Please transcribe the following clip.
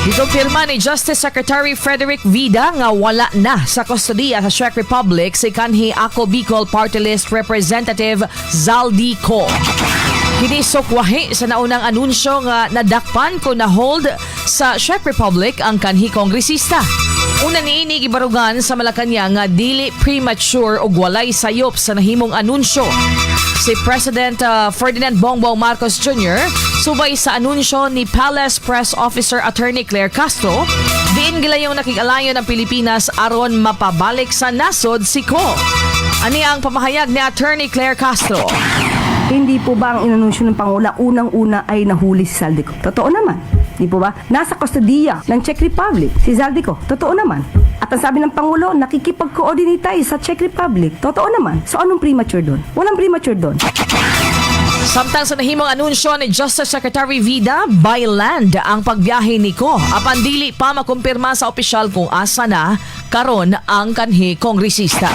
Gikumpirma ni Justice Secretary Fredderick Vida nga wala na sa kustodiya sa Czech Republic si kanhi Ako Bicol Parylist Representative Zaldy Co. Kinisokwahi sa naunang anunsyo nga nadakpan ko na hold sa Czech Republic ang kanhi kongresista. Una niini gibarugan sa Malacañang nga dili premature og walay sayop sa nahimong anunsyo. Si President Ferdinand Bongbong Marcos Jr. subay sa anunsyo ni Palace Press Officer Attorney Claire Castro, diin gilayong nakig-alayon ng Pilipinas aron mapabalik sa nasod si Co. Ani ang pamahayag ni Attorney Claire Castro. Hindi po ba ang inanunsyo ng Pangulo unang-una ay nahuli si Zaldy Co? Totoo naman. Hindi po ba? Nasa kustodiya ng Czech Republic si Zaldy Co. Totoo naman. At ang sabi ng Pangulo, nakikipag-coordinate tayo sa Czech Republic. Totoo naman. So anong premature doon? Walang premature doon. Samtang sa nahimong anunsyo ni Justice Secretary Vida, by land ang pagbiyahe ni Co. Apan dili pa makumpirma sa opisyal kung asa na karon ang kanhi kongresista.